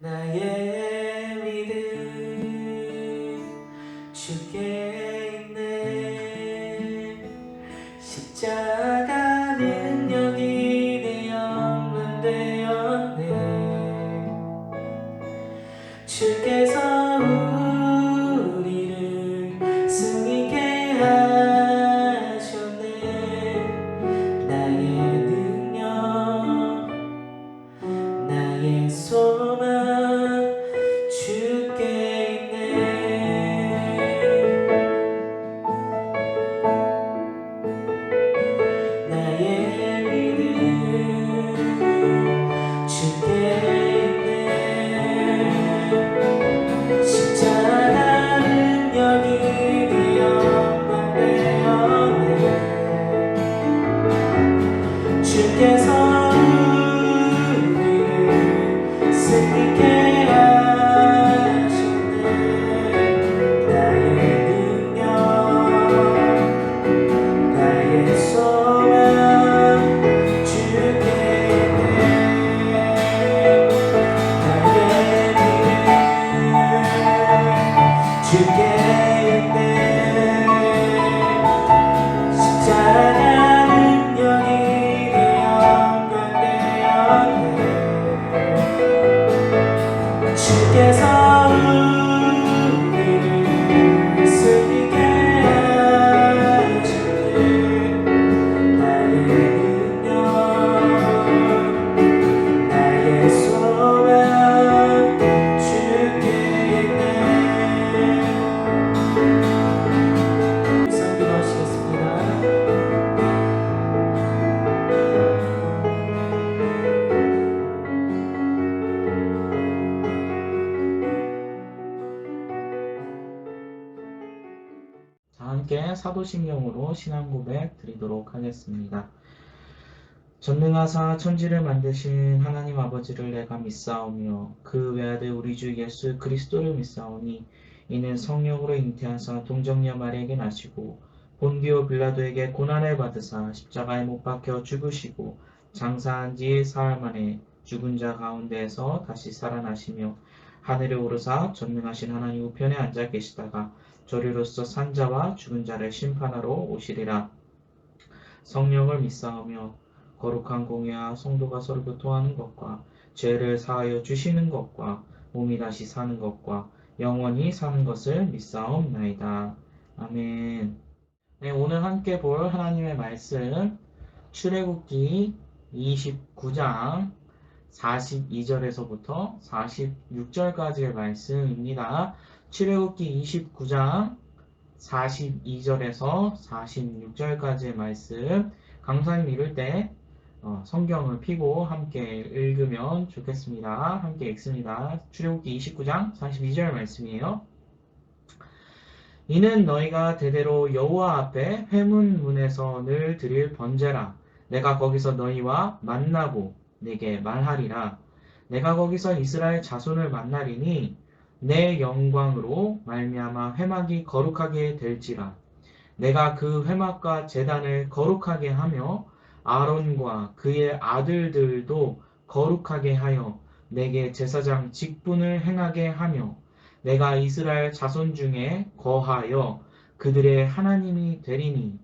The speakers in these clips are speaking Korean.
나의 믿음 주께 있네. 십자가 능력이 내 영혼 되었네. 주께서 우리를 승리케 하셨네. 나의 능력 나의 소망 주께 있네. 나의 믿음 주께 있네. 십자가 능력이 되었네. 주께서 승리케 하셨네. 나의 능력 나의 소망 주께 있네. 나의 믿음 주께 있네. 십자가 능력이 되었네. 주께서 우리를 승리케 하셨네. 나의 능력 나의 소망 주께 있네. 기도하시겠습니다. 자, 함께 사도신경으로 신앙 고백 드리도록 하겠습니다. 전능하사 천지를 만드신 하나님 아버지를 내가 믿사오며 그 외아들 우리 주 예수 그리스도를 믿사오니 이는 성령으로 잉태하사 동정녀 마리아에게 나시고 본디오 빌라도에게 고난을 받으사 십자가에 못 박혀 죽으시고 장사한 지 사흘 만에 죽은 자 가운데에서 다시 살아나시며 하늘에 오르사 전능하신 하나님 우편에 앉아 계시다가 저리로서 산 자와 죽은 자를 심판하러 오시리라. 성령을 믿사오며 거룩한 공예와 성도가 서로 교통하는 것과 죄를 사하여 주시는 것과 몸이 다시 사는 것과 영원히 사는 것을 믿사옵나이다. 아멘. 네, 오늘 함께 볼 하나님의 말씀 출애굽기 29장 42절에서부터 46절까지의 말씀입니다. 출애굽기 29장 42절에서 46절까지의 말씀 강사님 읽을 때 성경을 펴고 함께 읽으면 좋겠습니다. 함께 읽습니다. 출애굽기 29장 42절 말씀이에요. 이는 너희가 대대로 여호와 앞에 회문문에서 늘 드릴 번제라. 내가 거기서 너희와 만나고 내게 말하리라. 내가 거기서 이스라엘 자손을 만나리니 내 영광으로 말미암아 회막이 거룩하게 될지라. 내가 그 회막과 제단을 거룩하게 하며 아론과 그의 아들들도 거룩하게 하여 내게 제사장 직분을 행하게 하며 내가 이스라엘 자손 중에 거하여 그들의 하나님이 되리니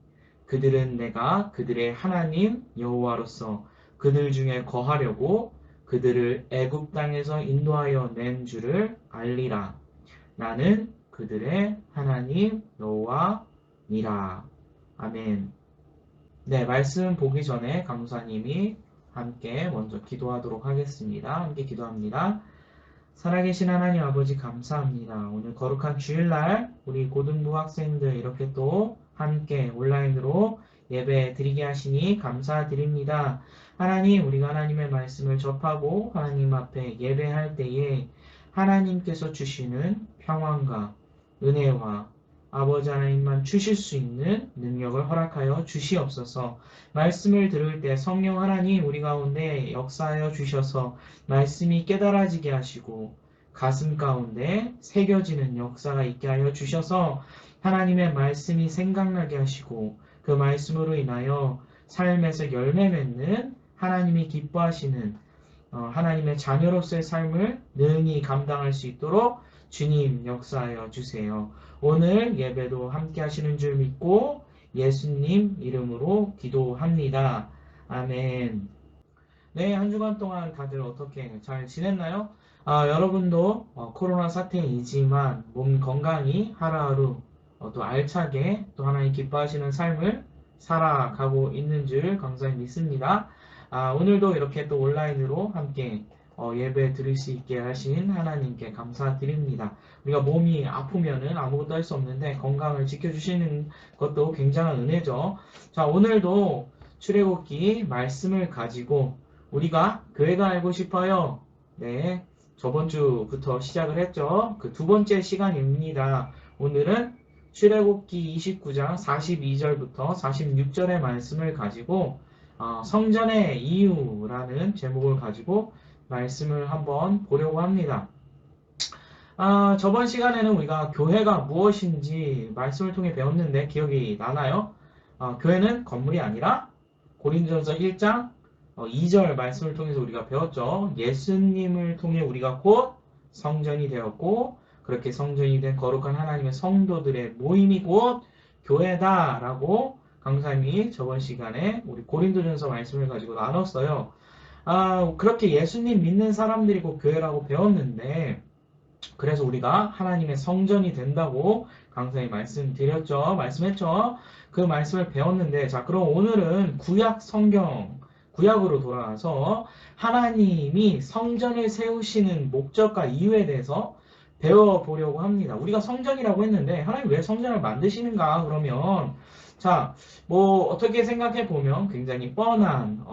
그들은 내가 그들의 하나님 여호와로서 그들 중에 거하려고 그들을 애굽 땅에서 인도하여 낸 줄을 알리라. 나는 그들의 하나님 여호와니라. 아멘. 네, 말씀 보기 전에 강사님이 함께 먼저 기도하도록 하겠습니다. 함께 기도합니다. 살아계신 하나님 아버지 감사합니다. 오늘 거룩한 주일날 우리 고등부 학생들 이렇게 또 함께 온라인으로 예배 드리게 하시니 감사드립니다. 하나님, 우리가 하나님의 말씀을 접하고 하나님 앞에 예배할 때에 하나님께서 주시는 평안과 은혜와 아버지 하나님만 주실 수 있는 능력을 허락하여 주시옵소서. 말씀을 들을 때 성령 하나님 우리 가운데 역사하여 주셔서 말씀이 깨달아지게 하시고 가슴 가운데 새겨지는 역사가 있게 하여 주셔서 하나님의 말씀이 생각나게 하시고 그 말씀으로 인하여 삶에서 열매 맺는 하나님이 기뻐하시는 하나님의 자녀로서의 삶을 능히 감당할 수 있도록 주님 역사하여 주세요. 오늘 예배도 함께 하시는 줄 믿고 예수님 이름으로 기도합니다. 아멘. 네, 한 주간 동안 다들 어떻게 잘 지냈나요? 여러분도 코로나 사태이지만 몸 건강히 하루하루 또 알차게 또 하나님 기뻐하시는 삶을 살아가고 있는 줄 감사히 믿습니다. 오늘도 이렇게 또 온라인으로 함께 예배 드릴 수 있게 하신 하나님께 감사드립니다. 우리가 몸이 아프면은 아무것도 할 수 없는데 건강을 지켜주시는 것도 굉장한 은혜죠. 자, 오늘도 출애굽기 말씀을 가지고 우리가 교회가 알고 싶어요. 네, 저번 주부터 시작을 했죠. 그 두 번째 시간입니다. 오늘은 출애굽기 29장 42절부터 46절의 말씀을 가지고 성전의 이유라는 제목을 가지고 말씀을 한번 보려고 합니다. 저번 시간에는 우리가 교회가 무엇인지 말씀을 통해 배웠는데 기억이 나나요? 교회는 건물이 아니라 고린도전서 1장 2절 말씀을 통해서 우리가 배웠죠. 예수님을 통해 우리가 곧 성전이 되었고 그렇게 성전이 된 거룩한 하나님의 성도들의 모임이 곧 교회다라고 강사님이 저번 시간에 우리 고린도전서 말씀을 가지고 나눴어요. 그렇게 예수님 믿는 사람들이 곧 교회라고 배웠는데 그래서 우리가 하나님의 성전이 된다고 강사님 말씀했죠. 그 말씀을 배웠는데 자 그럼 오늘은 구약 성경 구약으로 돌아와서 하나님이 성전을 세우시는 목적과 이유에 대해서 배워보려고 합니다. 우리가 성전이라고 했는데 하나님 왜 성전을 만드시는가 그러면 자, 뭐 어떻게 생각해 보면 굉장히 뻔한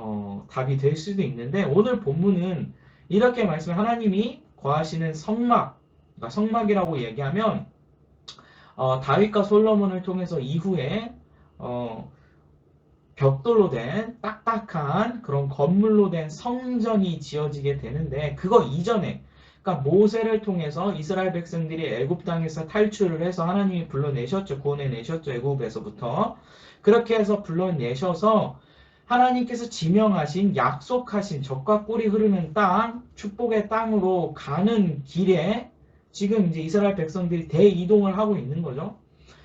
답이 될 수도 있는데 오늘 본문은 이렇게 말씀해 하나님이 거하시는 성막, 그러니까 성막이라고 얘기하면 다윗과 솔로몬을 통해서 이후에 벽돌로 된 딱딱한 그런 건물로 된 성전이 지어지게 되는데 그거 이전에 그러니까 모세를 통해서 이스라엘 백성들이 애굽 땅에서 탈출을 해서 하나님이 불러내셨죠. 구원해내셨죠. 애굽에서부터. 그렇게 해서 불러내셔서 하나님께서 지명하신 약속하신 젖과 꿀이 흐르는 땅, 축복의 땅으로 가는 길에 지금 이제 이스라엘 백성들이 대이동을 하고 있는 거죠.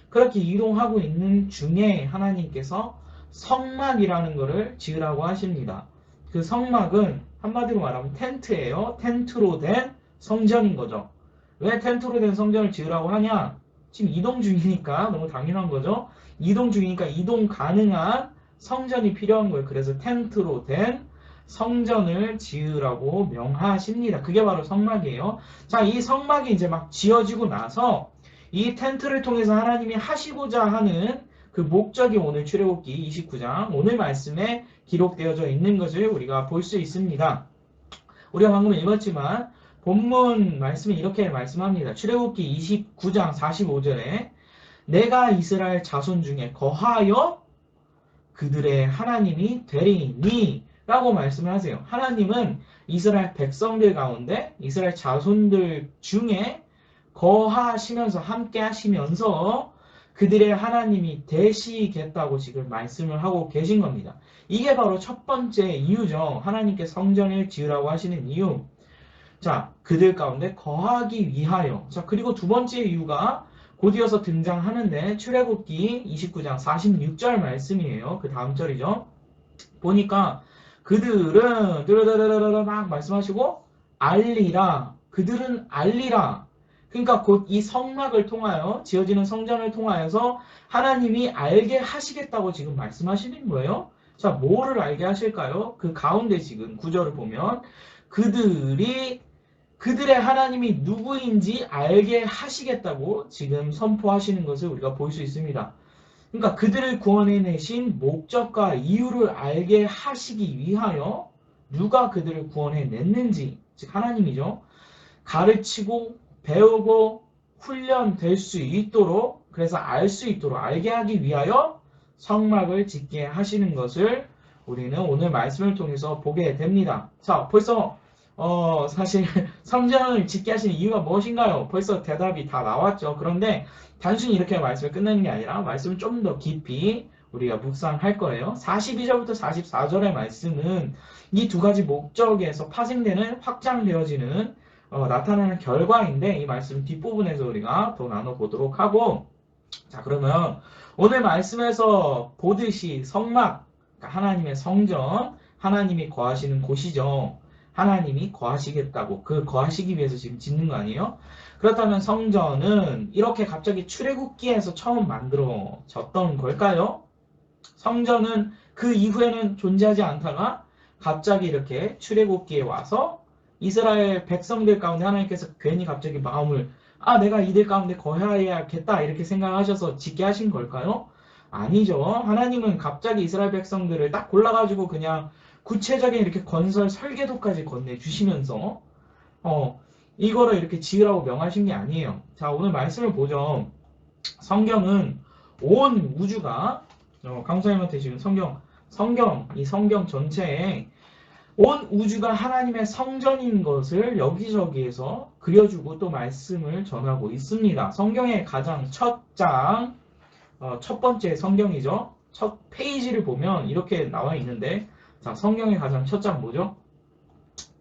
그렇게 이동하고 있는 중에 하나님께서 성막이라는 것을 지으라고 하십니다. 그 성막은 한마디로 말하면 텐트예요. 텐트로 된 성전인 거죠. 왜 텐트로 된 성전을 지으라고 하냐? 지금 이동 중이니까 너무 당연한 거죠. 이동 중이니까 이동 가능한 성전이 필요한 거예요. 그래서 텐트로 된 성전을 지으라고 명하십니다. 그게 바로 성막이에요. 자, 이 성막이 이제 막 지어지고 나서 이 텐트를 통해서 하나님이 하시고자 하는 그 목적이 오늘 출애굽기 29장 오늘 말씀에 기록되어져 있는 것을 우리가 볼 수 있습니다. 우리가 방금 읽었지만 본문 말씀이 이렇게 말씀합니다. 출애굽기 29장 45절에 내가 이스라엘 자손 중에 거하여 그들의 하나님이 되리니 라고 말씀을 하세요. 하나님은 이스라엘 백성들 가운데 이스라엘 자손들 중에 거하시면서 함께 하시면서 그들의 하나님이 되시겠다고 지금 말씀을 하고 계신 겁니다. 이게 바로 첫 번째 이유죠. 하나님께 성전을 지으라고 하시는 이유. 자, 그들 가운데 거하기 위하여. 자, 그리고 두 번째 이유가 곧이어서 등장하는데 출애굽기 29장 46절 말씀이에요. 그 다음 절이죠. 보니까 그들은 막 말씀하시고 알리라. 그들은 알리라. 그러니까 곧 이 성막을 통하여 지어지는 성전을 통하여서 하나님이 알게 하시겠다고 지금 말씀하시는 거예요. 자, 뭐를 알게 하실까요? 그 가운데 지금 구절을 보면 그들의 하나님이 누구인지 알게 하시겠다고 지금 선포하시는 것을 우리가 볼 수 있습니다. 그러니까 그들을 구원해내신 목적과 이유를 알게 하시기 위하여 누가 그들을 구원해냈는지, 즉 하나님이죠. 가르치고 배우고 훈련될 수 있도록 그래서 알 수 있도록 알게 하기 위하여 성막을 짓게 하시는 것을 우리는 오늘 말씀을 통해서 보게 됩니다. 자, 벌써 사실 성전을 짓게 하시는 이유가 무엇인가요? 벌써 대답이 다 나왔죠. 그런데 단순히 이렇게 말씀을 끝내는 게 아니라 말씀을 좀 더 깊이 우리가 묵상할 거예요. 42절부터 44절의 말씀은 이 두 가지 목적에서 파생되는 확장되어지는 나타나는 결과인데 이 말씀 뒷부분에서 우리가 더 나눠보도록 하고 자 그러면 오늘 말씀에서 보듯이 성막, 그러니까 하나님의 성전, 하나님이 거하시는 곳이죠. 하나님이 거하시겠다고 그 거하시기 위해서 지금 짓는 거 아니에요? 그렇다면 성전은 이렇게 갑자기 출애굽기에서 처음 만들어졌던 걸까요? 성전은 그 이후에는 존재하지 않다가 갑자기 이렇게 출애굽기에 와서 이스라엘 백성들 가운데 하나님께서 괜히 갑자기 마음을 내가 이들 가운데 거해야겠다 이렇게 생각하셔서 짓게 하신 걸까요? 아니죠. 하나님은 갑자기 이스라엘 백성들을 딱 골라가지고 그냥 구체적인 이렇게 건설 설계도까지 건네주시면서 이거를 이렇게 지으라고 명하신 게 아니에요. 자 오늘 말씀을 보죠. 성경은 온 우주가 강사님한테 지금 이 성경 전체에 온 우주가 하나님의 성전인 것을 여기저기에서 그려주고 또 말씀을 전하고 있습니다. 성경의 가장 첫 장, 첫 번째 성경이죠. 첫 페이지를 보면 이렇게 나와 있는데 자, 성경의 가장 첫 장 뭐죠?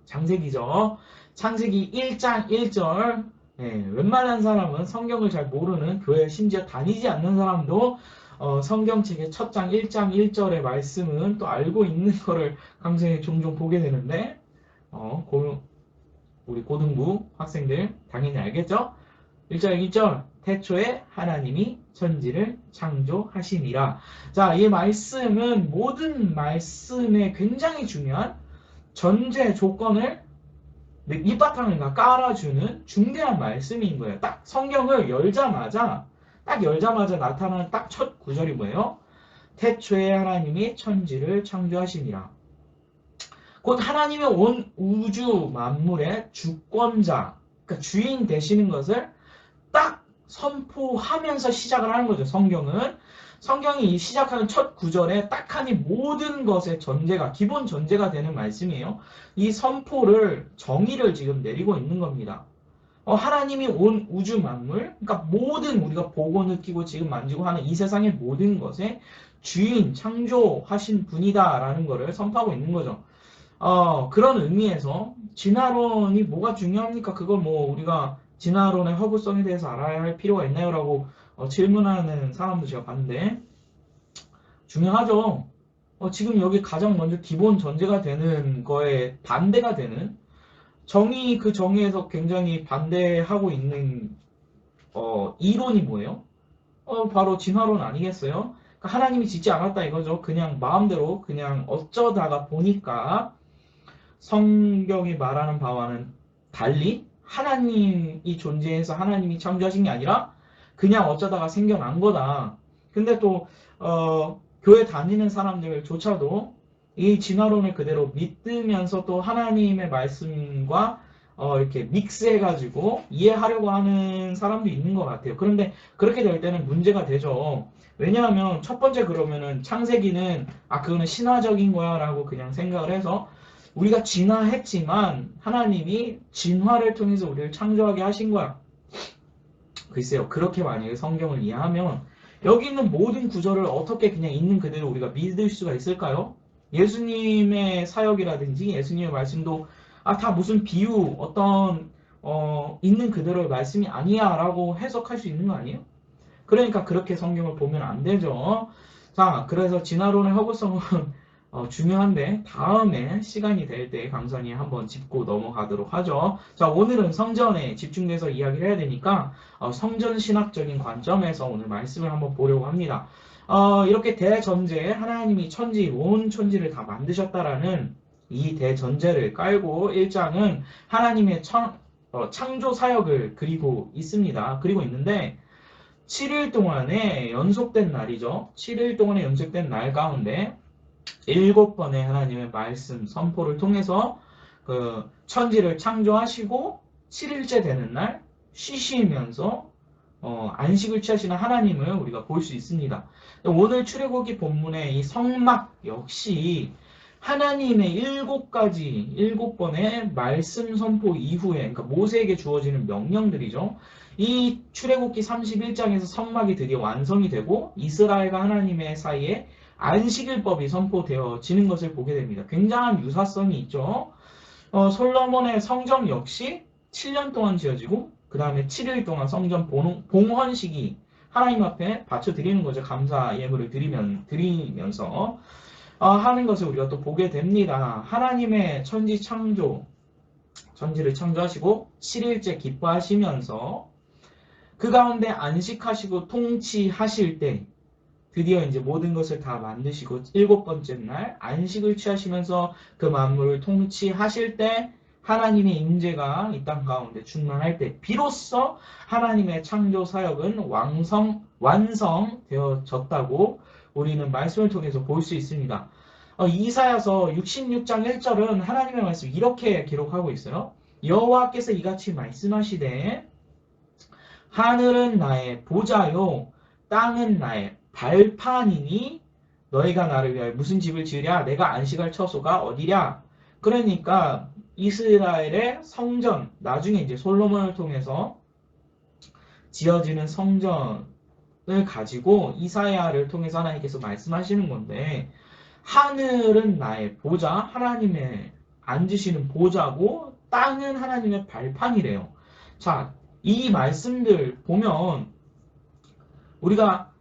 창세기죠. 창세기 1장 1절 웬만한 사람은 성경을 잘 모르는 교회 심지어 다니지 않는 사람도 성경책의 첫 장 1장 1절의 말씀은 또 알고 있는 거를 강사에 종종 보게 되는데 우리 고등부 학생들 당연히 알겠죠? 1절 1절 태초에 하나님이 천지를 창조하시니라. 자, 이 말씀은 모든 말씀에 굉장히 중요한 전제 조건을 밑바탕을 깔아주는 중대한 말씀인 거예요. 딱 성경을 열자마자 나타나는 딱 첫 구절이 뭐예요? 태초에 하나님이 천지를 창조하시니라. 곧 하나님의 온 우주 만물의 주권자, 그러니까 주인 되시는 것을 딱 선포하면서 시작을 하는 거죠. 성경이 시작하는 첫 구절에 딱하니 모든 것의 전제가 기본 전제가 되는 말씀이에요. 이 선포를 정의를 지금 내리고 있는 겁니다. 하나님이 온 우주 만물, 그러니까 모든 우리가 보고 느끼고 지금 만지고 하는 이 세상의 모든 것의 주인, 창조하신 분이다라는 것을 선포하고 있는 거죠. 그런 의미에서 진화론이 뭐가 중요합니까? 그걸 뭐 우리가 진화론의 허구성에 대해서 알아야 할 필요가 있나요? 라고 질문하는 사람도 제가 봤는데 중요하죠. 지금 여기 가장 먼저 기본 전제가 되는 거에 반대가 되는 그 정의에서 굉장히 반대하고 있는 이론이 뭐예요? 바로 진화론 아니겠어요? 그러니까 하나님이 짓지 않았다 이거죠. 그냥 마음대로 그냥 어쩌다가 보니까 성경이 말하는 바와는 달리 하나님이 존재해서 하나님이 창조하신 게 아니라 그냥 어쩌다가 생겨난 거다. 근데 또 교회 다니는 사람들조차도 이 진화론을 그대로 믿으면서 또 하나님의 말씀과 이렇게 믹스해가지고 이해하려고 하는 사람도 있는 것 같아요. 그런데 그렇게 될 때는 문제가 되죠. 왜냐하면 첫 번째 그러면은 창세기는 그거는 신화적인 거야 라고 그냥 생각을 해서 우리가 진화했지만 하나님이 진화를 통해서 우리를 창조하게 하신 거야. 글쎄요. 그렇게 만약에 성경을 이해하면 여기 있는 모든 구절을 어떻게 그냥 있는 그대로 우리가 믿을 수가 있을까요? 예수님의 사역이라든지 예수님의 말씀도 다 무슨 비유 어떤 있는 그대로의 말씀이 아니야 라고 해석할 수 있는 거 아니에요? 그러니까 그렇게 성경을 보면 안 되죠. 자, 그래서 진화론의 허구성은 중요한데 다음에 시간이 될 때 강선이 한번 짚고 넘어가도록 하죠. 자, 오늘은 성전에 집중돼서 이야기를 해야 되니까 성전 신학적인 관점에서 오늘 말씀을 한번 보려고 합니다. 이렇게 대전제에 하나님이 온 천지를 다 만드셨다라는 이 대전제를 깔고 1장은 하나님의 창조 사역을 그리고 있는데 7일 동안의 연속된 날이죠. 7일 동안의 연속된 날 가운데 7번의 하나님의 말씀 선포를 통해서 그 천지를 창조하시고 7일째 되는 날 쉬시면서 안식을 취하시는 하나님을 우리가 볼 수 있습니다. 오늘 출애굽기 본문의 이 성막 역시 하나님의 7번의 말씀 선포 이후에 그러니까 모세에게 주어지는 명령들이죠. 이 출애굽기 31장에서 성막이 드디어 완성이 되고 이스라엘과 하나님의 사이에 안식일법이 선포되어지는 것을 보게 됩니다. 굉장한 유사성이 있죠. 솔로몬의 성전 역시 7년 동안 지어지고 그 다음에 7일 동안 성전 봉헌식이 하나님 앞에 바쳐드리는 거죠. 감사 예물을 드리면서 하는 것을 우리가 또 보게 됩니다. 하나님의 천지를 창조하시고 7일째 기뻐하시면서 그 가운데 안식하시고 통치하실 때 드디어 이제 모든 것을 다 만드시고 7번째 날 안식을 취하시면서 그 만물을 통치하실 때 하나님의 임재가 이 땅 가운데 충만할 때 비로소 하나님의 창조 사역은 완성되어졌다고 우리는 말씀을 통해서 볼 수 있습니다. 이사야서 66장 1절은 하나님의 말씀 이렇게 기록하고 있어요. 여호와께서 이같이 말씀하시되 하늘은 나의 보좌요 땅은 나의 발판이니 너희가 나를 위하여 무슨 집을 지으랴? 내가 안식할 처소가 어디랴? 그러니까 이스라엘의 성전, 나중에 이제 솔로몬을 통해서 지어지는 성전을 가지고 이사야를 통해서 하나님께서 말씀하시는 건데 하늘은 나의 보좌, 하나님의 앉으시는 보좌고 땅은 하나님의 발판이래요. 자, 이 말씀들 보면 우리가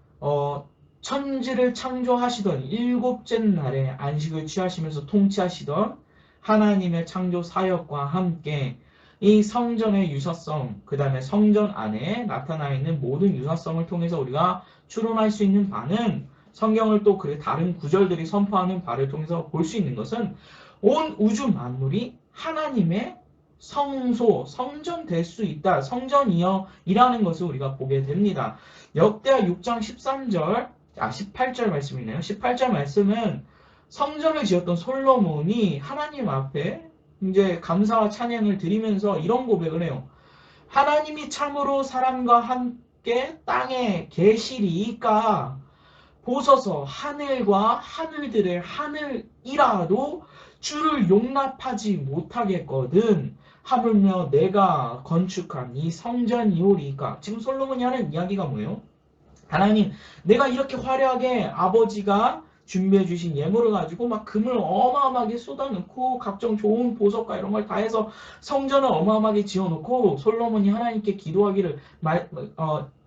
천지를 창조하시던 일곱째 날에 안식을 취하시면서 통치하시던 하나님의 창조 사역과 함께 이 성전의 유사성, 그 다음에 성전 안에 나타나 있는 모든 유사성을 통해서 우리가 추론할 수 있는 바는 성경을 또 그 다른 구절들이 선포하는 바를 통해서 볼 수 있는 것은 온 우주 만물이 하나님의 성소, 성전 될 수 있다. 성전이라는 것을 우리가 보게 됩니다. 역대하 6장 18절 말씀이네요. 18절 말씀은 성전을 지었던 솔로몬이 하나님 앞에 이제 감사와 찬양을 드리면서 이런 고백을 해요. 하나님이 참으로 사람과 함께 땅에 계시리이까 보소서 하늘과 하늘들의 하늘이라도 주를 용납하지 못하겠거든. 하물며 내가 건축한 이 성전이오리이까. 지금 솔로몬이 하는 이야기가 뭐예요? 하나님, 내가 이렇게 화려하게 아버지가 준비해 주신 예물을 가지고 막 금을 어마어마하게 쏟아놓고 각종 좋은 보석과 이런 걸 다 해서 성전을 어마어마하게 지어놓고 솔로몬이 하나님께 기도하기를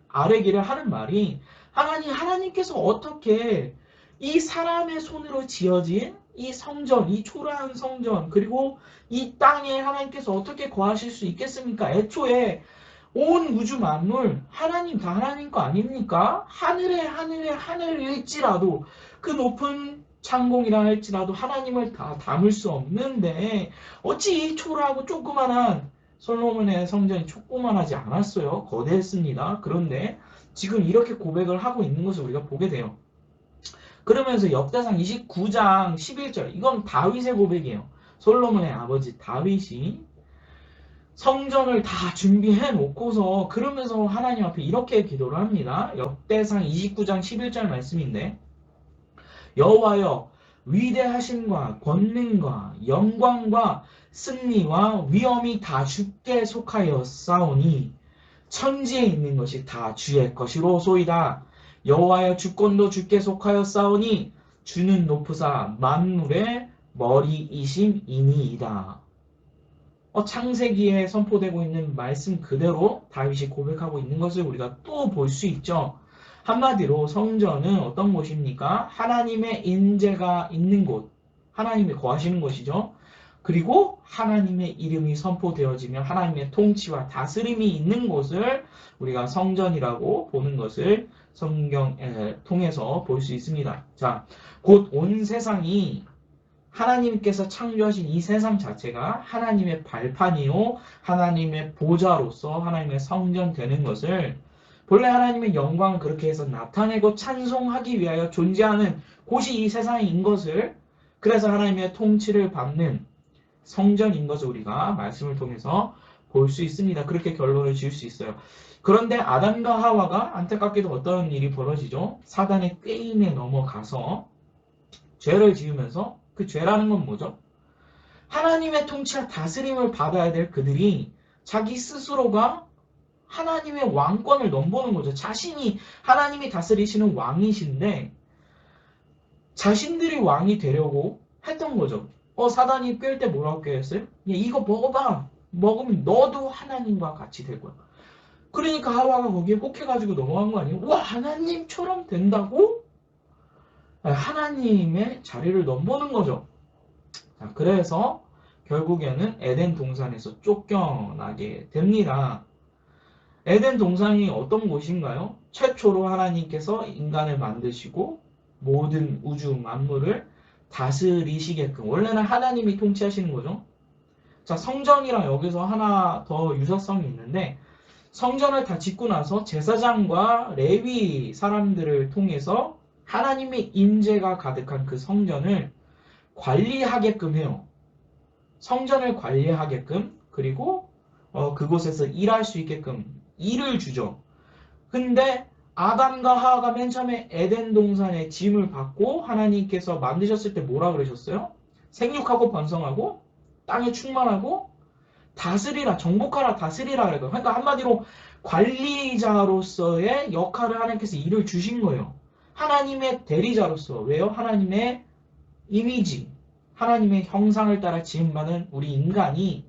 아뢰기를 하는 말이 하나님께서 어떻게 이 사람의 손으로 지어진 이 성전, 이 초라한 성전, 그리고 이 땅에 하나님께서 어떻게 거하실 수 있겠습니까? 애초에 온 우주 만물, 하나님 다 하나님 거 아닙니까? 하늘일지라도 그 높은 창공이라 할지라도 하나님을 다 담을 수 없는데 어찌 이 초라하고 조그만한 솔로몬의 성전이 조그만하지 않았어요. 거대했습니다. 그런데 지금 이렇게 고백을 하고 있는 것을 우리가 보게 돼요. 그러면서 역대상 29장 11절 이건 다윗의 고백이에요. 솔로몬의 아버지 다윗이 성전을 다 준비해 놓고서 그러면서 하나님 앞에 이렇게 기도를 합니다. 역대상 29장 11절 말씀인데 여호와여 위대하심과 권능과 영광과 승리와 위엄이 다 주께 속하였사오니 천지에 있는 것이 다 주의 것이로소이다. 여호와여 주권도 주께 속하였사오니 주는 높으사 만물의 머리이심이니이다. 창세기에 선포되고 있는 말씀 그대로 다윗이 고백하고 있는 것을 우리가 또 볼 수 있죠. 한마디로 성전은 어떤 곳입니까? 하나님의 인재가 있는 곳, 하나님이 거하시는 곳이죠. 그리고 하나님의 이름이 선포되어지며 하나님의 통치와 다스림이 있는 곳을 우리가 성전이라고 보는 것을 성경에 통해서 볼 수 있습니다. 자, 곧 온 세상이 하나님께서 창조하신 이 세상 자체가 하나님의 발판이요 하나님의 보좌로서 하나님의 성전 되는 것을 본래 하나님의 영광을 그렇게 해서 나타내고 찬송하기 위하여 존재하는 곳이 이 세상인 것을 그래서 하나님의 통치를 받는 성전인 것을 우리가 말씀을 통해서 볼 수 있습니다. 그렇게 결론을 지을 수 있어요. 그런데 아담과 하와가 안타깝게도 어떤 일이 벌어지죠? 사단의 꾀임에 넘어가서 죄를 지으면서 그 죄라는 건 뭐죠? 하나님의 통치와 다스림을 받아야 될 그들이 자기 스스로가 하나님의 왕권을 넘보는 거죠. 자신이 하나님이 다스리시는 왕이신데 자신들이 왕이 되려고 했던 거죠. 사단이 꿰을 때 뭐라고 꿰었어요? 야, 이거 먹어봐. 먹으면 너도 하나님과 같이 될 거야. 그러니까 하와가 거기에 혹해가지고 넘어간 거 아니에요? 와, 하나님처럼 된다고? 하나님의 자리를 넘보는 거죠. 자, 그래서 결국에는 에덴 동산에서 쫓겨나게 됩니다. 에덴 동산이 어떤 곳인가요? 최초로 하나님께서 인간을 만드시고 모든 우주 만물을 다스리시게끔 원래는 하나님이 통치하시는 거죠. 자, 성전이랑 여기서 하나 더 유사성이 있는데 성전을 다 짓고 나서 제사장과 레위 사람들을 통해서 하나님의 임재가 가득한 그 성전을 관리하게끔 해요. 성전을 관리하게끔 그리고 그곳에서 일할 수 있게끔 일을 주죠. 근데 아담과 하와가 맨 처음에 에덴 동산에 짐을 받고 하나님께서 만드셨을 때 뭐라 그러셨어요? 생육하고 번성하고 땅에 충만하고 다스리라, 정복하라, 다스리라 그래요. 그러니까 한마디로 관리자로서의 역할을 하나님께서 일을 주신 거예요. 하나님의 대리자로서. 왜요? 하나님의 이미지, 하나님의 형상을 따라 지음받은 우리 인간이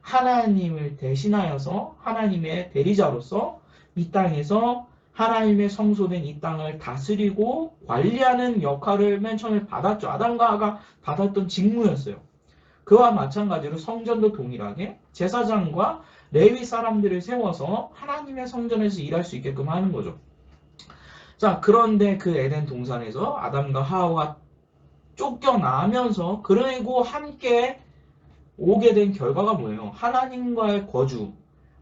하나님을 대신하여서 하나님의 대리자로서 이 땅에서 하나님의 성소된 이 땅을 다스리고 관리하는 역할을 맨 처음에 받았죠. 아담과 하와가 받았던 직무였어요. 그와 마찬가지로 성전도 동일하게 제사장과 레위 사람들을 세워서 하나님의 성전에서 일할 수 있게끔 하는 거죠. 자, 그런데 그 에덴 동산에서 아담과 하와가 쫓겨나면서 그리고 함께 오게 된 결과가 뭐예요? 하나님과의 거주,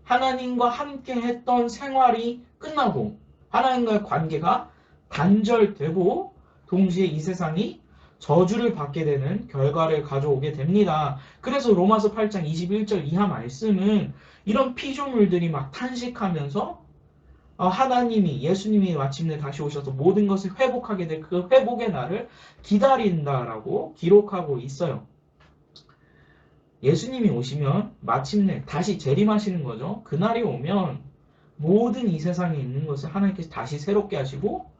하나님과 함께 했던 생활이 끝나고 하나님과의 관계가 단절되고 동시에 이 세상이 저주를 받게 되는 결과를 가져오게 됩니다. 그래서 로마서 8장 21절 이하 말씀은 이런 피조물들이 막 탄식하면서 하나님이 예수님이 마침내 다시 오셔서 모든 것을 회복하게 될 그 회복의 날을 기다린다라고 기록하고 있어요. 예수님이 오시면 마침내 다시 재림하시는 거죠. 그날이 오면 모든 이 세상에 있는 것을 하나님께서 다시 새롭게 하시고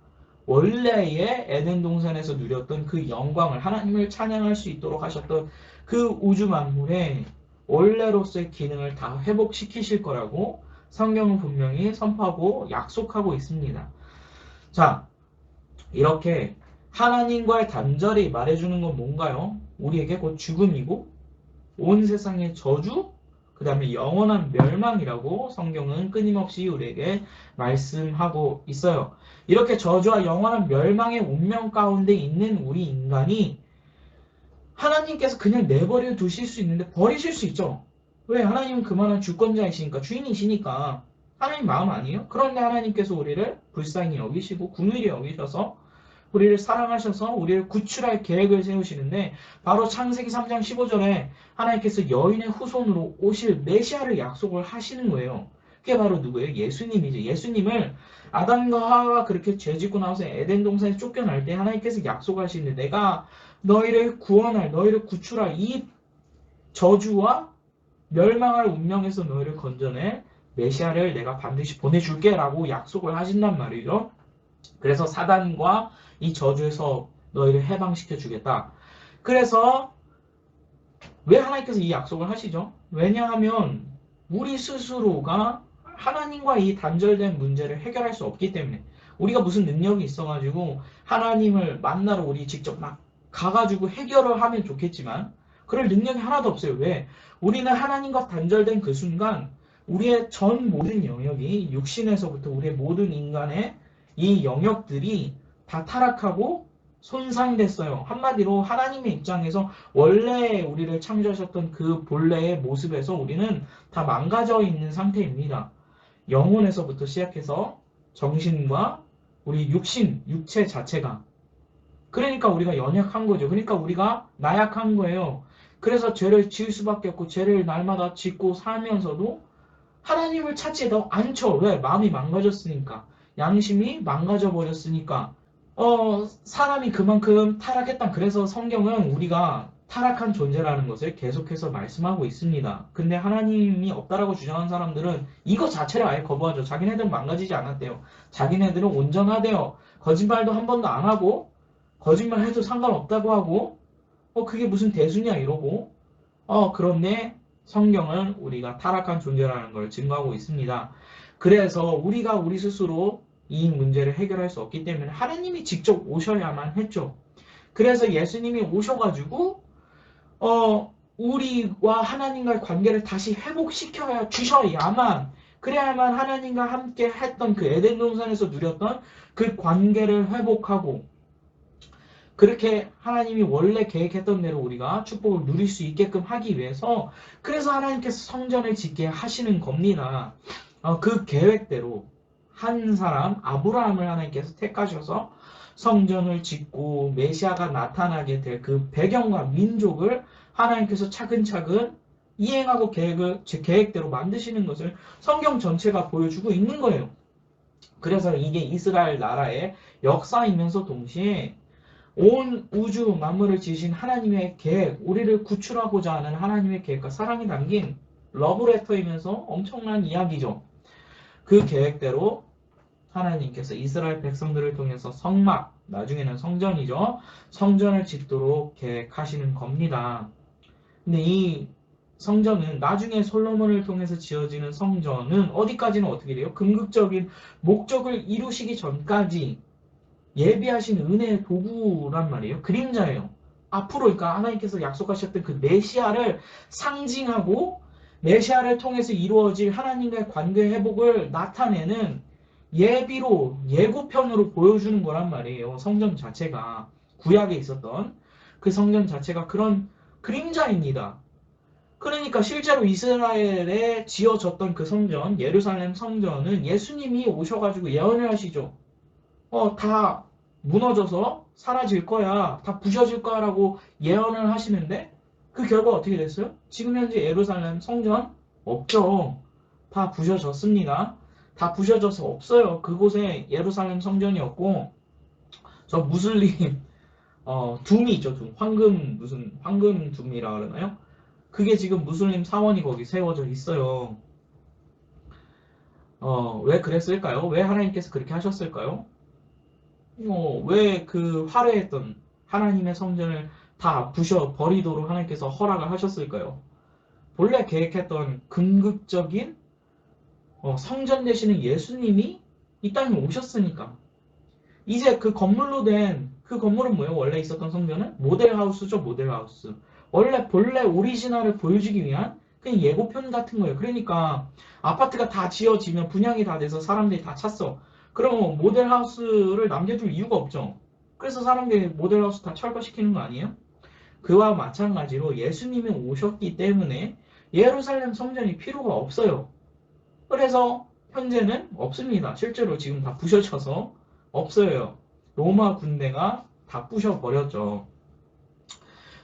원래의 에덴 동산에서 누렸던 그 영광을 하나님을 찬양할 수 있도록 하셨던 그 우주 만물의 원래로서의 기능을 다 회복시키실 거라고 성경은 분명히 선포하고 약속하고 있습니다. 자, 이렇게 하나님과의 단절이 말해주는 건 뭔가요? 우리에게 곧 죽음이고 온 세상의 저주, 그 다음에 영원한 멸망이라고 성경은 끊임없이 우리에게 말씀하고 있어요. 이렇게 저주와 영원한 멸망의 운명 가운데 있는 우리 인간이 하나님께서 그냥 내버려 두실 수 있는데 버리실 수 있죠. 왜? 하나님은 그만한 주권자이시니까, 주인이시니까. 하나님 마음 아니에요? 그런데 하나님께서 우리를 불쌍히 여기시고 궁휼히 여기셔서 우리를 사랑하셔서 우리를 구출할 계획을 세우시는데 바로 창세기 3장 15절에 하나님께서 여인의 후손으로 오실 메시아를 약속을 하시는 거예요. 그게 바로 누구예요? 예수님이죠. 예수님을 아담과 하와가 그렇게 죄짓고 나서 에덴 동산에 쫓겨날 때 하나님께서 약속하시는데 내가 너희를 구원할, 너희를 구출할 이 저주와 멸망할 운명에서 너희를 건져낼 메시아를 내가 반드시 보내줄게 라고 약속을 하신단 말이죠. 그래서 사단과 이 저주에서 너희를 해방시켜 주겠다. 그래서 왜 하나님께서 이 약속을 하시죠? 왜냐하면 우리 스스로가 하나님과 이 단절된 문제를 해결할 수 없기 때문에 우리가 무슨 능력이 있어가지고 하나님을 만나러 우리 직접 막 가가지고 해결을 하면 좋겠지만 그럴 능력이 하나도 없어요. 왜? 우리는 하나님과 단절된 그 순간 우리의 전 모든 영역이 육신에서부터 우리의 모든 인간의 이 영역들이 다 타락하고 손상됐어요. 한마디로 하나님의 입장에서 원래 우리를 창조하셨던 그 본래의 모습에서 우리는 다 망가져 있는 상태입니다. 영혼에서부터 시작해서 정신과 우리 육신, 육체 자체가. 그러니까 우리가 연약한 거죠. 그러니까 우리가 나약한 거예요. 그래서 죄를 지을 수밖에 없고 죄를 날마다 짓고 살면서도 하나님을 찾지도 않죠. 왜? 마음이 망가졌으니까. 양심이 망가져 버렸으니까. 사람이 그만큼 타락했다. 그래서 성경은 우리가 타락한 존재라는 것을 계속해서 말씀하고 있습니다. 근데 하나님이 없다라고 주장한 사람들은 이거 자체를 아예 거부하죠. 자기네들은 망가지지 않았대요. 자기네들은 온전하대요. 거짓말도 한 번도 안 하고 거짓말 해도 상관없다고 하고 그게 무슨 대수냐 이러고 그런데 성경은 우리가 타락한 존재라는 걸 증거하고 있습니다. 그래서 우리가 우리 스스로 이 문제를 해결할 수 없기 때문에 하나님이 직접 오셔야만 했죠. 그래서 예수님이 오셔가지고 우리와 하나님과의 관계를 다시 회복시켜야 주셔야만 그래야만 하나님과 함께 했던 그 에덴 동산에서 누렸던 그 관계를 회복하고 그렇게 하나님이 원래 계획했던 대로 우리가 축복을 누릴 수 있게끔 하기 위해서 그래서 하나님께서 성전을 짓게 하시는 겁니다. 그 계획대로 한 사람 아브라함을 하나님께서 택하셔서 성전을 짓고 메시아가 나타나게 될 그 배경과 민족을 하나님께서 차근차근 이행하고 계획대로 만드시는 것을 성경 전체가 보여주고 있는 거예요. 그래서 이게 이스라엘 나라의 역사이면서 동시에 온 우주 만물을 지으신 하나님의 계획, 우리를 구출하고자 하는 하나님의 계획과 사랑이 담긴 러브레터이면서 엄청난 이야기죠. 그 계획대로 하나님께서 이스라엘 백성들을 통해서 성막, 나중에는 성전이죠. 성전을 짓도록 계획하시는 겁니다. 근데 이 성전은 나중에 솔로몬을 통해서 지어지는 성전은 어디까지는 어떻게 돼요? 궁극적인 목적을 이루시기 전까지 예비하신 은혜의 도구란 말이에요. 그림자예요. 앞으로 그러니까 하나님께서 약속하셨던 그 메시아를 상징하고 메시아를 통해서 이루어질 하나님과의 관계 회복을 나타내는 예비로 예고편으로 보여주는 거란 말이에요. 성전 자체가 구약에 있었던 그 성전 자체가 그런 그림자입니다. 그러니까 실제로 이스라엘에 지어졌던 그 성전, 예루살렘 성전은 예수님이 오셔가지고 예언을 하시죠. 다 무너져서 사라질 거야. 다 부셔질 거야라고 예언을 하시는데 그 결과 어떻게 됐어요? 지금 현재 예루살렘 성전 없죠. 다 부셔졌습니다. 다 부셔져서 없어요. 그곳에 예루살렘 성전이 없고 저 무슬림 둠이 있죠. 둠. 황금 둠이라 그러나요? 그게 지금 무슬림 사원이 거기 세워져 있어요. 왜 그랬을까요? 왜 하나님께서 그렇게 하셨을까요? 왜 그 화려했던 하나님의 성전을 다 부셔 버리도록 하나님께서 허락을 하셨을까요? 본래 계획했던 궁극적인 성전 되시는 예수님이 이 땅에 오셨으니까 이제 그 건물로 된 그 건물은 뭐예요? 원래 있었던 성전은 모델하우스죠. 모델하우스. 원래 본래 오리지널을 보여주기 위한 그냥 예고편 같은 거예요. 그러니까 아파트가 다 지어지면 분양이 다 돼서 사람들이 다 찼어. 그럼 모델하우스를 남겨둘 이유가 없죠. 그래서 사람들이 모델하우스 다 철거시키는 거 아니에요? 그와 마찬가지로 예수님이 오셨기 때문에 예루살렘 성전이 필요가 없어요. 그래서 현재는 없습니다. 실제로 지금 다 부셔져서 없어요. 로마 군대가 다 부셔버렸죠.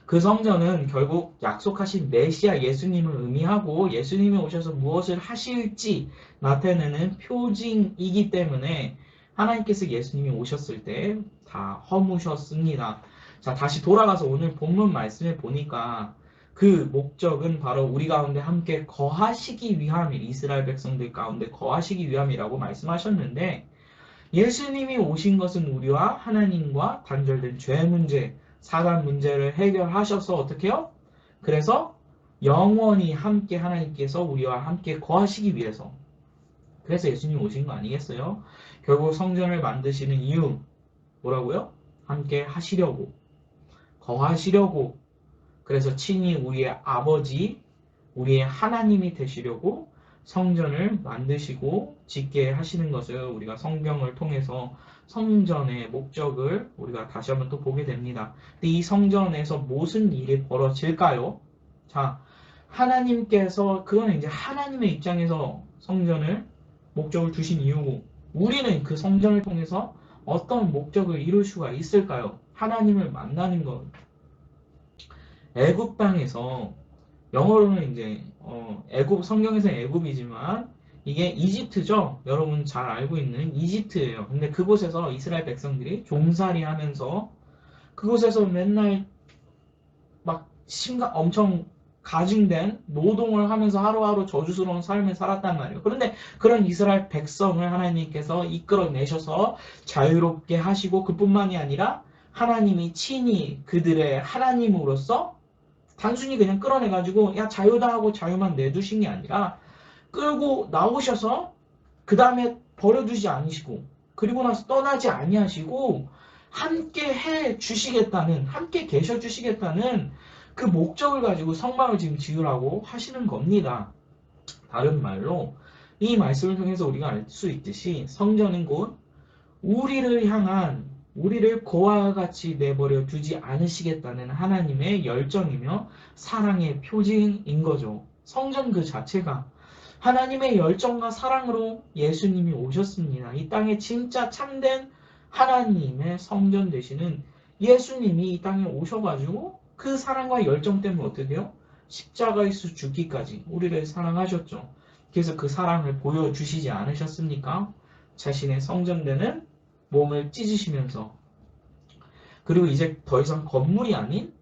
그 성전은 결국 약속하신 메시아 예수님을 의미하고 예수님이 오셔서 무엇을 하실지 나타내는 표징이기 때문에 하나님께서 예수님이 오셨을 때 다 허무셨습니다. 자, 다시 돌아가서 오늘 본문 말씀에 보니까 그 목적은 바로 우리 가운데 함께 거하시기 위함이 이스라엘 백성들 가운데 거하시기 위함이라고 말씀하셨는데 예수님이 오신 것은 우리와 하나님과 단절된 죄 문제, 사단 문제를 해결하셔서 어떻게 해요? 그래서 영원히 함께 하나님께서 우리와 함께 거하시기 위해서 그래서 예수님 오신 거 아니겠어요? 결국 성전을 만드시는 이유 뭐라고요? 함께 하시려고 거하시려고 그래서 친히 우리의 아버지 우리의 하나님이 되시려고 성전을 만드시고 짓게 하시는 것을 우리가 성경을 통해서 성전의 목적을 우리가 다시 한번 또 보게 됩니다. 근데 이 성전에서 무슨 일이 벌어질까요? 자, 하나님께서 그거는 이제 하나님의 입장에서 성전을 목적을 두신 이유고 우리는 그 성전을 통해서 어떤 목적을 이룰 수가 있을까요? 하나님을 만나는 것. 애굽 땅에서 영어로는 이제 애굽 성경에서는 애굽이지만 이게 이집트죠. 여러분 잘 알고 있는 이집트예요. 근데 그곳에서 이스라엘 백성들이 종살이 하면서 그곳에서 맨날 막 엄청 가증된 노동을 하면서 하루하루 저주스러운 삶을 살았단 말이에요. 그런데 그런 이스라엘 백성을 하나님께서 이끌어내셔서 자유롭게 하시고 그뿐만이 아니라 하나님이 친히 그들의 하나님으로서 단순히 그냥 끌어내가지고 야 자유다 하고 자유만 내두신 게 아니라 끌고 나오셔서 그 다음에 버려두지 않으시고 그리고 나서 떠나지 아니하시고 함께 해 주시겠다는 함께 계셔 주시겠다는 그 목적을 가지고 성막을 지금 지으라고 하시는 겁니다. 다른 말로 이 말씀을 통해서 우리가 알 수 있듯이 성전은 곧 우리를 향한 우리를 고아와 같이 내버려 두지 않으시겠다는 하나님의 열정이며 사랑의 표징인 거죠. 성전 그 자체가 하나님의 열정과 사랑으로 예수님이 오셨습니다. 이 땅에 진짜 참된 하나님의 성전 되시는 예수님이 이 땅에 오셔가지고 그 사랑과 열정 때문에 어떻게 돼요? 십자가에서 죽기까지 우리를 사랑하셨죠. 그래서 그 사랑을 보여주시지 않으셨습니까? 자신의 성전되는 몸을 찢으시면서 그리고 이제 더 이상 건물이 아닌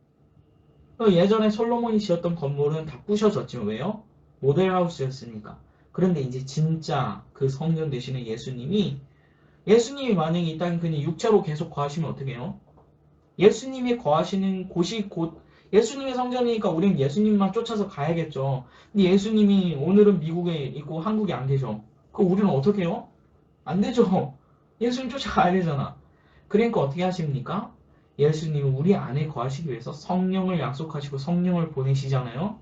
예전에 솔로몬이 지었던 건물은 다 부셔졌지만 왜요? 모델하우스였으니까. 그런데 이제 진짜 그 성전 되시는 예수님이 만약에 이 땅에 그냥 육체로 계속 거하시면 어떻게 해요? 예수님이 거하시는 곳이 곧 예수님의 성전이니까 우리는 예수님만 쫓아서 가야겠죠. 근데 예수님이 오늘은 미국에 있고 한국에 안 계셔. 그럼 우리는 어떻게 해요? 안 되죠. 예수님 쫓아가야 되잖아. 그러니까 어떻게 하십니까? 예수님은 우리 안에 거하시기 위해서 성령을 약속하시고 성령을 보내시잖아요.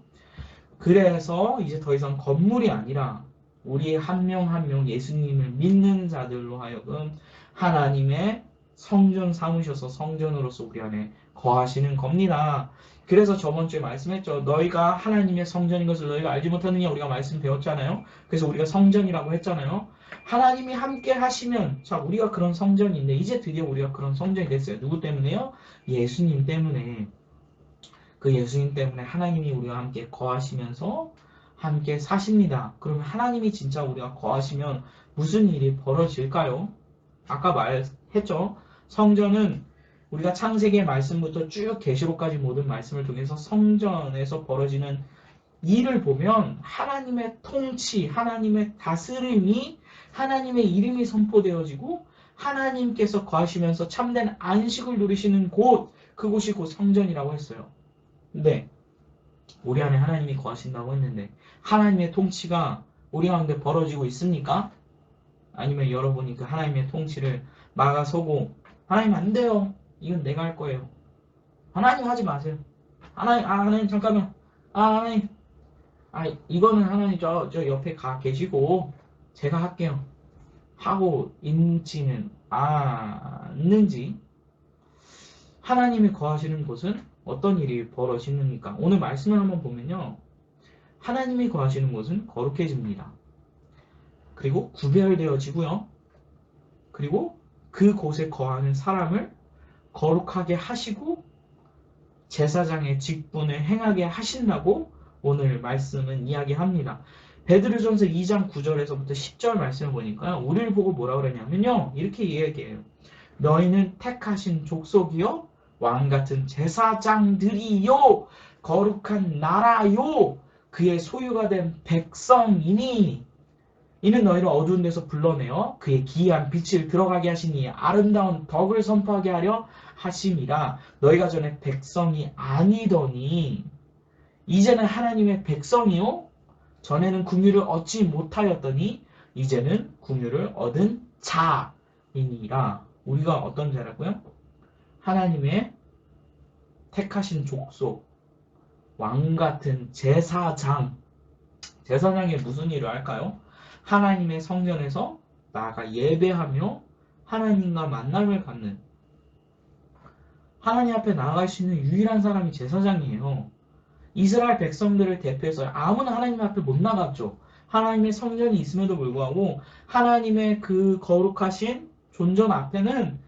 그래서 이제 더 이상 건물이 아니라 우리 한 명 한 명 예수님을 믿는 자들로 하여금 하나님의 성전 삼으셔서 성전으로서 우리 안에 거하시는 겁니다. 그래서 저번 주에 말씀했죠. 너희가 하나님의 성전인 것을 너희가 알지 못하느냐 우리가 말씀 배웠잖아요. 그래서 우리가 성전이라고 했잖아요. 하나님이 함께 하시면 자 우리가 그런 성전인데 이제 드디어 우리가 그런 성전이 됐어요. 누구 때문에요? 예수님 때문에. 그 예수님 때문에 하나님이 우리와 함께 거하시면서 함께 사십니다. 그러면 하나님이 진짜 우리와 거하시면 무슨 일이 벌어질까요? 아까 말했죠. 성전은 우리가 창세기의 말씀부터 쭉 계시록까지 모든 말씀을 통해서 성전에서 벌어지는 일을 보면 하나님의 통치, 하나님의 다스림이 하나님의 이름이 선포되어지고 하나님께서 거하시면서 참된 안식을 누리시는 곳, 그곳이 곧 성전이라고 했어요. 근데 우리 안에 하나님이 거하신다고 했는데 하나님의 통치가 우리 가운데 벌어지고 있습니까? 아니면 여러분이 그 하나님의 통치를 막아서고 하나님 안 돼요. 이건 내가 할 거예요. 하나님 하지 마세요. 하나님 잠깐만. 하나님. 이거는 하나님 저 옆에 가 계시고 제가 할게요. 하고 있지는 않는지 하나님이 거하시는 곳은 어떤 일이 벌어지는가? 오늘 말씀을 한번 보면요. 하나님이 거하시는 곳은 거룩해집니다. 그리고 구별되어지고요. 그리고 그곳에 거하는 사람을 거룩하게 하시고 제사장의 직분을 행하게 하신다고 오늘 말씀은 이야기합니다. 베드로전서 2장 9절에서부터 10절 말씀을 보니까 우리를 보고 뭐라 그러냐면요. 이렇게 이야기해요. 너희는 택하신 족속이요 왕같은 제사장들이요 거룩한 나라요 그의 소유가 된 백성이니 이는 너희를 어두운 데서 불러내어 그의 기이한 빛을 들어가게 하시니 아름다운 덕을 선포하게 하려 하심이라. 너희가 전에 백성이 아니더니 이제는 하나님의 백성이요 전에는 긍휼을 얻지 못하였더니 이제는 긍휼을 얻은 자이니라. 우리가 어떤 자라고요? 하나님의 택하신 족속, 왕같은 제사장. 제사장이 무슨 일을 할까요? 하나님의 성전에서 나아가 예배하며 하나님과 만남을 갖는 하나님 앞에 나아갈 수 있는 유일한 사람이 제사장이에요. 이스라엘 백성들을 대표해서 아무나 하나님 앞에 못 나갔죠. 하나님의 성전이 있음에도 불구하고 하나님의 그 거룩하신 존전 앞에는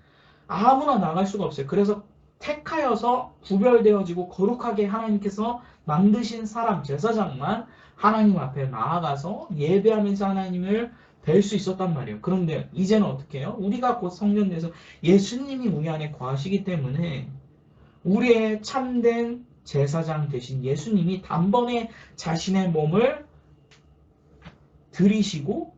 아무나 나갈 수가 없어요. 그래서 택하여서 구별되어지고 거룩하게 하나님께서 만드신 사람, 제사장만 하나님 앞에 나아가서 예배하면서 하나님을 뵐 수 있었단 말이에요. 그런데 이제는 어떻게 해요? 우리가 곧 성전에서 예수님이 우리 안에 거하시기 때문에 우리의 참된 제사장 되신 예수님이 단번에 자신의 몸을 들이시고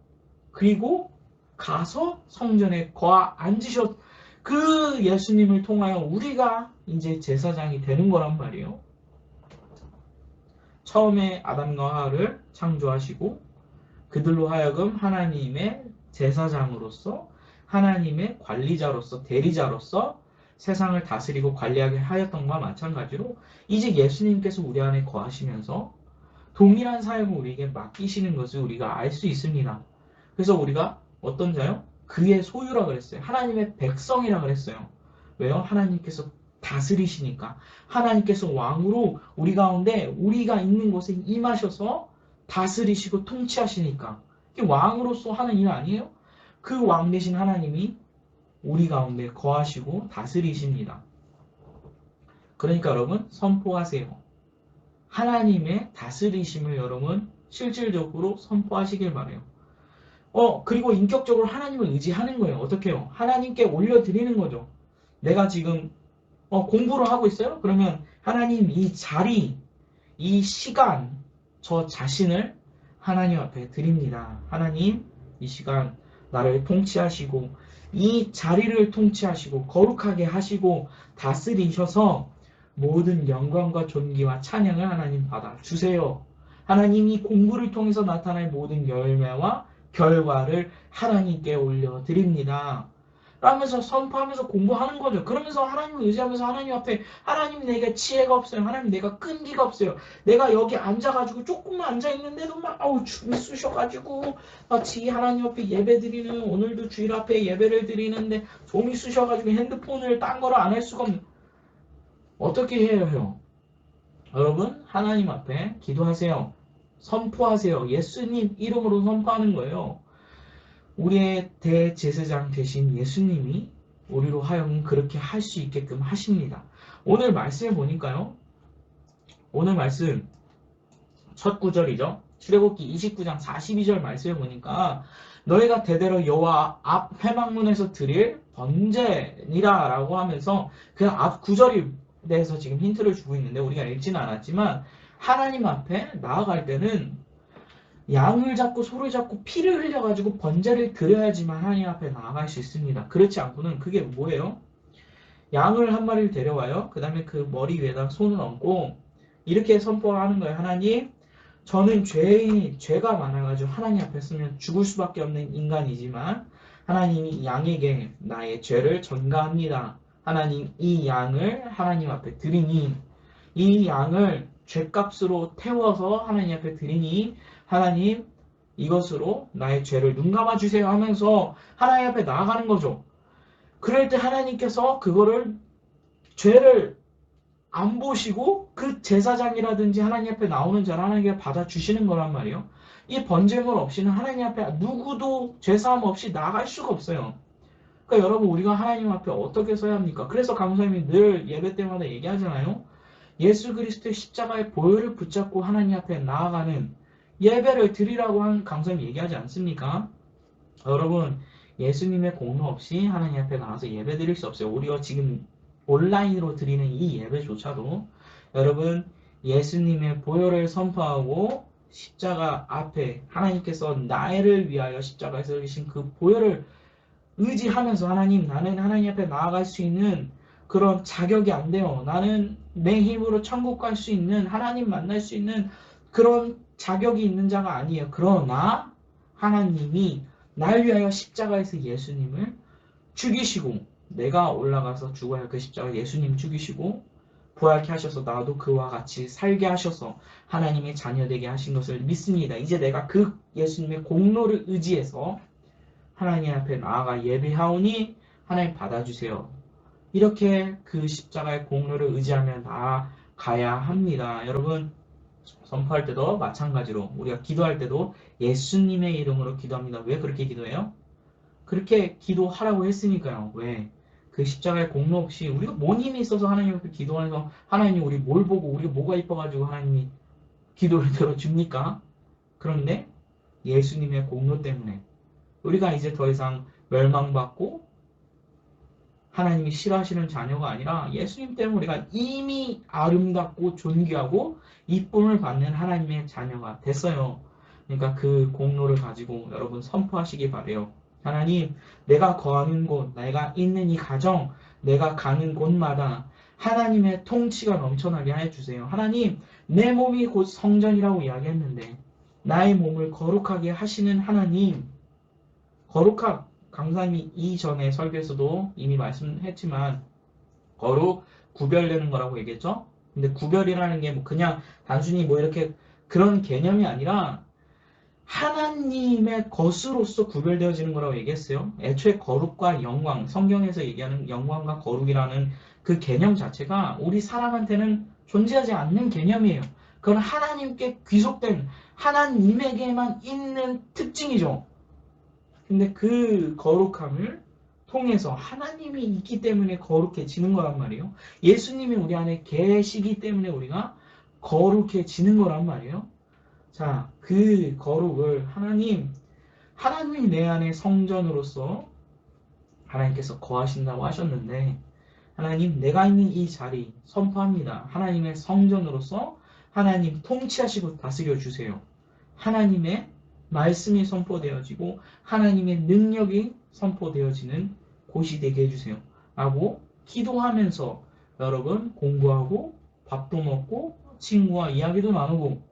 그리고 가서 성전에 거하 앉으셨 그 예수님을 통하여 우리가 이제 제사장이 되는 거란 말이에요. 처음에 아담과 하와를 창조하시고 그들로 하여금 하나님의 제사장으로서 하나님의 관리자로서 대리자로서 세상을 다스리고 관리하게 하였던 것과 마찬가지로 이제 예수님께서 우리 안에 거하시면서 동일한 사역을 우리에게 맡기시는 것을 우리가 알 수 있습니다. 그래서 우리가 어떤 자요? 그의 소유라 그랬어요. 하나님의 백성이라 그랬어요. 왜요? 하나님께서 다스리시니까. 하나님께서 왕으로 우리 가운데 우리가 있는 곳에 임하셔서 다스리시고 통치하시니까. 이게 왕으로서 하는 일 아니에요? 그 왕 되신 하나님이 우리 가운데 거하시고 다스리십니다. 그러니까 여러분 선포하세요. 하나님의 다스리심을 여러분 실질적으로 선포하시길 바라요. 그리고 인격적으로 하나님을 의지하는 거예요. 어떻게 해요? 하나님께 올려드리는 거죠. 내가 지금 공부를 하고 있어요? 그러면 하나님 이 자리, 이 시간, 저 자신을 하나님 앞에 드립니다. 하나님 이 시간 나를 통치하시고 이 자리를 통치하시고 거룩하게 하시고 다스리셔서 모든 영광과 존귀와 찬양을 하나님 받아 주세요. 하나님이 공부를 통해서 나타날 모든 열매와 결과를 하나님께 올려드립니다. 라면서 선포하면서 공부하는 거죠. 그러면서 하나님을 의지하면서 하나님 앞에 하나님 내게 지혜가 없어요. 하나님 내가 끈기가 없어요. 내가 여기 앉아가지고 조금만 앉아있는데도 막 춤이 쑤셔가지고 마치 하나님 앞에 예배드리는 오늘도 주일 앞에 예배를 드리는데 좀이 쑤셔가지고 핸드폰을 딴 거를 안 할 수가 없는 어떻게 해요 형? 여러분 하나님 앞에 기도하세요. 선포하세요. 예수님 이름으로 선포하는 거예요. 우리의 대제사장 되신 예수님이 우리로 하여금 그렇게 할 수 있게끔 하십니다. 오늘 말씀을 보니까요. 오늘 말씀 첫 구절이죠. 출애굽기 29장 42절 말씀을 보니까 너희가 대대로 여호와 앞 회막문에서 드릴 번제니라 라고 하면서 그 앞 구절이 대해서 지금 힌트를 주고 있는데 우리가 읽지는 않았지만 하나님 앞에 나아갈 때는 양을 잡고 소를 잡고 피를 흘려가지고 번제를 드려야지만 하나님 앞에 나아갈 수 있습니다. 그렇지 않고는 그게 뭐예요? 양을 한 마리를 데려와요. 그 다음에 그 머리 위에다 손을 얹고 이렇게 선포를 하는 거예요. 하나님 저는 죄가 많아가지고 하나님 앞에 서면 죽을 수밖에 없는 인간이지만 하나님이 양에게 나의 죄를 전가합니다. 하나님 이 양을 하나님 앞에 드리니 이 양을 죄값으로 태워서 하나님 앞에 드리니 하나님 이것으로 나의 죄를 눈감아 주세요 하면서 하나님 앞에 나아가는 거죠. 그럴 때 하나님께서 그거를 죄를 안 보시고 그 제사장이라든지 하나님 앞에 나오는 자를 하나님께 받아주시는 거란 말이에요. 이 번제물 없이는 하나님 앞에 누구도 죄사함 없이 나아갈 수가 없어요. 그러니까 여러분 우리가 하나님 앞에 어떻게 서야 합니까? 그래서 강사님이 늘 예배 때마다 얘기하잖아요. 예수 그리스도의 십자가의 보혈을 붙잡고 하나님 앞에 나아가는 예배를 드리라고 한 강사님이 얘기하지 않습니까? 여러분 예수님의 공로 없이 하나님 앞에 나와서 예배 드릴 수 없어요. 우리가 지금 온라인으로 드리는 이 예배조차도 여러분 예수님의 보혈을 선포하고 십자가 앞에 하나님께서 나를 위하여 십자가에서 계신 그 보혈을 의지하면서 하나님 나는 하나님 앞에 나아갈 수 있는 그런 자격이 안 돼요. 나는 내 힘으로 천국 갈 수 있는 하나님 만날 수 있는 그런 자격이 있는 자가 아니에요. 그러나 하나님이 날 위하여 십자가에서 예수님을 죽이시고 내가 올라가서 죽어야 할 그 십자가 예수님 죽이시고 부활케 하셔서 나도 그와 같이 살게 하셔서 하나님의 자녀되게 하신 것을 믿습니다. 이제 내가 그 예수님의 공로를 의지해서 하나님 앞에 나아가 예배하오니 하나님 받아주세요. 이렇게 그 십자가의 공로를 의지하며 나아가야 합니다. 여러분 선포할 때도 마찬가지로 우리가 기도할 때도 예수님의 이름으로 기도합니다. 왜 그렇게 기도해요? 그렇게 기도하라고 했으니까요. 왜? 그 십자가의 공로 없이 우리가 뭔 힘이 있어서 하나님 앞에 기도하면서 하나님 우리 뭘 보고 우리가 뭐가 이뻐가지고 하나님이 기도를 들어줍니까? 그런데 예수님의 공로 때문에 우리가 이제 더 이상 멸망받고 하나님이 싫어하시는 자녀가 아니라 예수님 때문에 우리가 이미 아름답고 존귀하고 이쁨을 받는 하나님의 자녀가 됐어요. 그러니까 그 공로를 가지고 여러분 선포하시기 바래요. 하나님, 내가 거하는 곳, 내가 있는 이 가정, 내가 가는 곳마다 하나님의 통치가 넘쳐나게 해주세요. 하나님, 내 몸이 곧 성전이라고 이야기했는데 나의 몸을 거룩하게 하시는 하나님, 거룩한 강사님이 이전에 설교에서도 이미 말씀했지만 거룩 구별되는 거라고 얘기했죠. 근데 구별이라는 게 뭐 그냥 단순히 뭐 이렇게 그런 개념이 아니라 하나님의 것으로서 구별되어지는 거라고 얘기했어요. 애초에 거룩과 영광, 성경에서 얘기하는 영광과 거룩이라는 그 개념 자체가 우리 사람한테는 존재하지 않는 개념이에요. 그건 하나님께 귀속된 하나님에게만 있는 특징이죠. 근데 그 거룩함을 통해서 하나님이 있기 때문에 거룩해지는 거란 말이에요. 예수님이 우리 안에 계시기 때문에 우리가 거룩해지는 거란 말이에요. 자, 그 거룩을 하나님이 내 안에 성전으로서 하나님께서 거하신다고 하셨는데, 하나님, 내가 있는 이 자리 선포합니다. 하나님의 성전으로서 하나님 통치하시고 다스려 주세요. 하나님의 말씀이 선포되어지고 하나님의 능력이 선포되어지는 곳이 되게 해주세요. 라고 기도하면서 여러분 공부하고 밥도 먹고 친구와 이야기도 나누고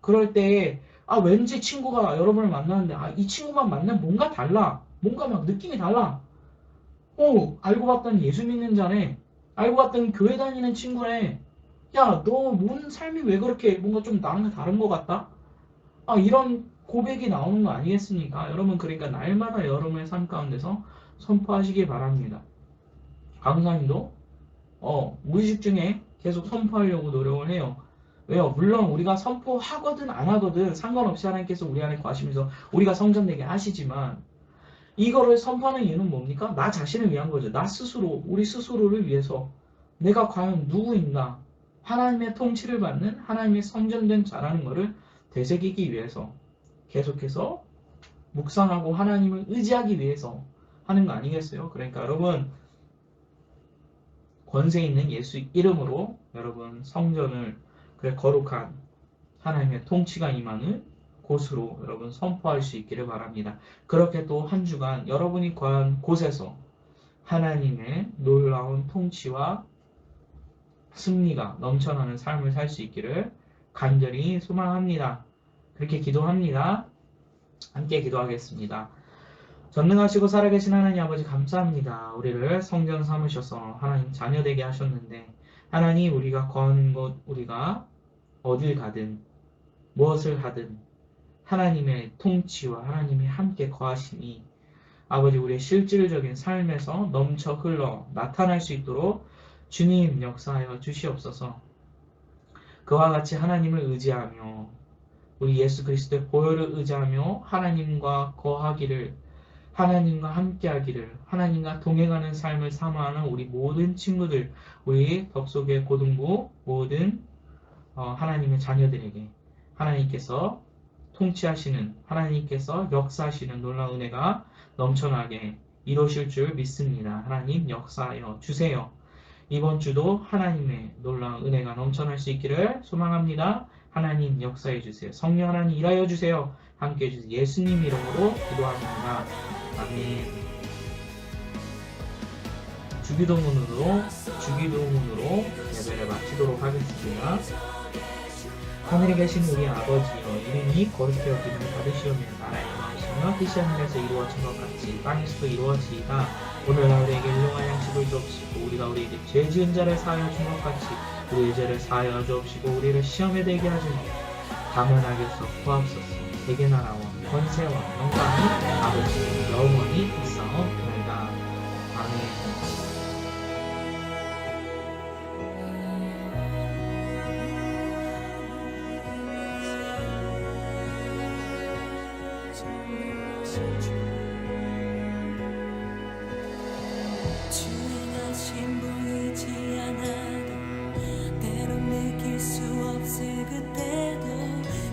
그럴 때에 왠지 친구가 여러분을 만나는데 이 친구만 만나면 뭔가 달라. 뭔가 막 느낌이 달라. 알고 봤더니 예수 믿는 자네. 알고 봤더니 교회 다니는 친구네. 야, 너 뭔 삶이 왜 그렇게 뭔가 좀 나랑 다른 것 같다? 이런 고백이 나오는 거 아니겠습니까? 여러분, 그러니까 날마다 여러분의 삶 가운데서 선포하시기 바랍니다. 강사님도 무의식 중에 계속 선포하려고 노력을 해요. 왜요? 물론 우리가 선포하거든 안 하거든 상관없이 하나님께서 우리 안에 거하시면서 우리가 성전되게 하시지만 이거를 선포하는 이유는 뭡니까? 나 자신을 위한 거죠. 나 스스로, 우리 스스로를 위해서 내가 과연 누구인가? 하나님의 통치를 받는 하나님의 성전된 자라는 것을 되새기기 위해서 계속해서 묵상하고 하나님을 의지하기 위해서 하는 거 아니겠어요? 그러니까 여러분 권세 있는 예수 이름으로 여러분 성전을 거룩한 하나님의 통치가 임하는 곳으로 여러분 선포할 수 있기를 바랍니다. 그렇게 또 한 주간 여러분이 거한 곳에서 하나님의 놀라운 통치와 승리가 넘쳐나는 삶을 살 수 있기를 간절히 소망합니다. 그렇게 기도합니다. 함께 기도하겠습니다. 전능하시고 살아계신 하나님 아버지 감사합니다. 우리를 성전 삼으셔서 하나님 자녀되게 하셨는데 하나님 우리가 거하는 곳 우리가 어딜 가든 무엇을 하든 하나님의 통치와 하나님이 함께 거하시니 아버지 우리의 실질적인 삶에서 넘쳐 흘러 나타날 수 있도록 주님 역사하여 주시옵소서. 그와 같이 하나님을 의지하며 우리 예수 그리스도의 보혈을 의지하며 하나님과 거하기를 하나님과 함께하기를 하나님과 동행하는 삶을 사모하는 우리 모든 친구들 우리 덕속의 고등부 모든 하나님의 자녀들에게 하나님께서 통치하시는 하나님께서 역사하시는 놀라운 은혜가 넘쳐나게 이루실 줄 믿습니다. 하나님 역사하여 주세요. 이번 주도 하나님의 놀라운 은혜가 넘쳐날 수 있기를 소망합니다. 하나님 역사해 주세요. 성령 하나님 일하여 주세요. 함께 해주세요. 예수님 이름으로 기도합니다. 아멘. 주기도문으로 예배를 마치도록 하겠습니다. 하늘에 계신 우리 아버지여 이름이 거룩히 여김을 받으시오며 나라의 왕이시며 뜻이 하늘에서 이루어진 것 같이 땅에서도 이루어지이다. 오늘날 우리에게 일용할 양식을 주옵시고 우리가 우리에게 죄 지은 자를 사하여 준 것 같이 우리의 죄를 사하여 주옵시고 우리를 시험에 들게 하지 말고 다만 악에서 구하옵소서. 대개 나라와 권세와 영광이 아버지 영원히 있사옵나이다. 아멘. 주행하신 보이지 않아도 때론 느낄 수 없을 그때도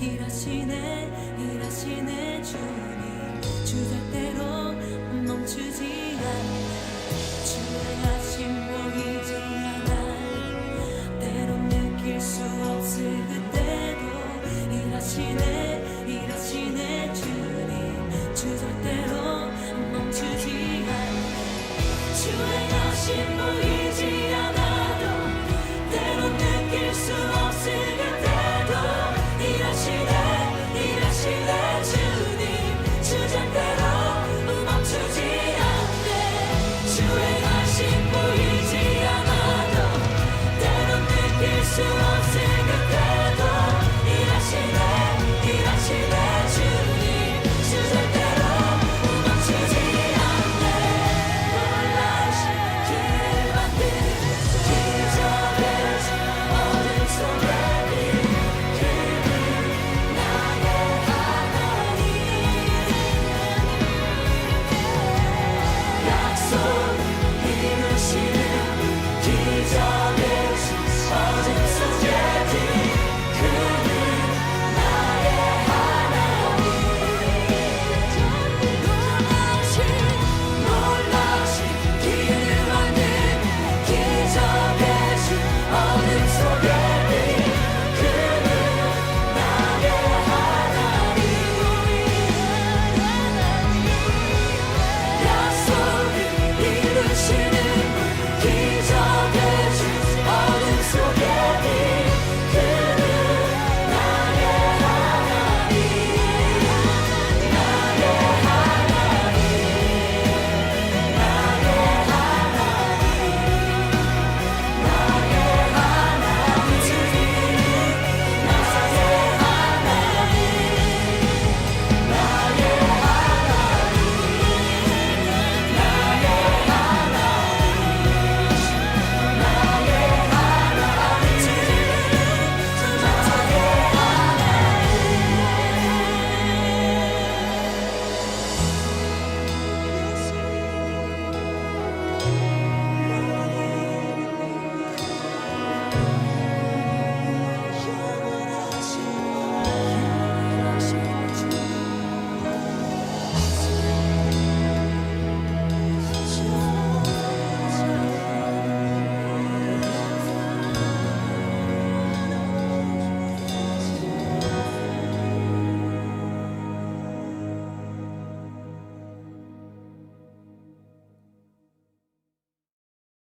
일하시네 주님 주절대로 멈추지 않네 주행하신 없을 그때도 일하시네 주님 주 절대로 멈추지 않네 주의 여신 보이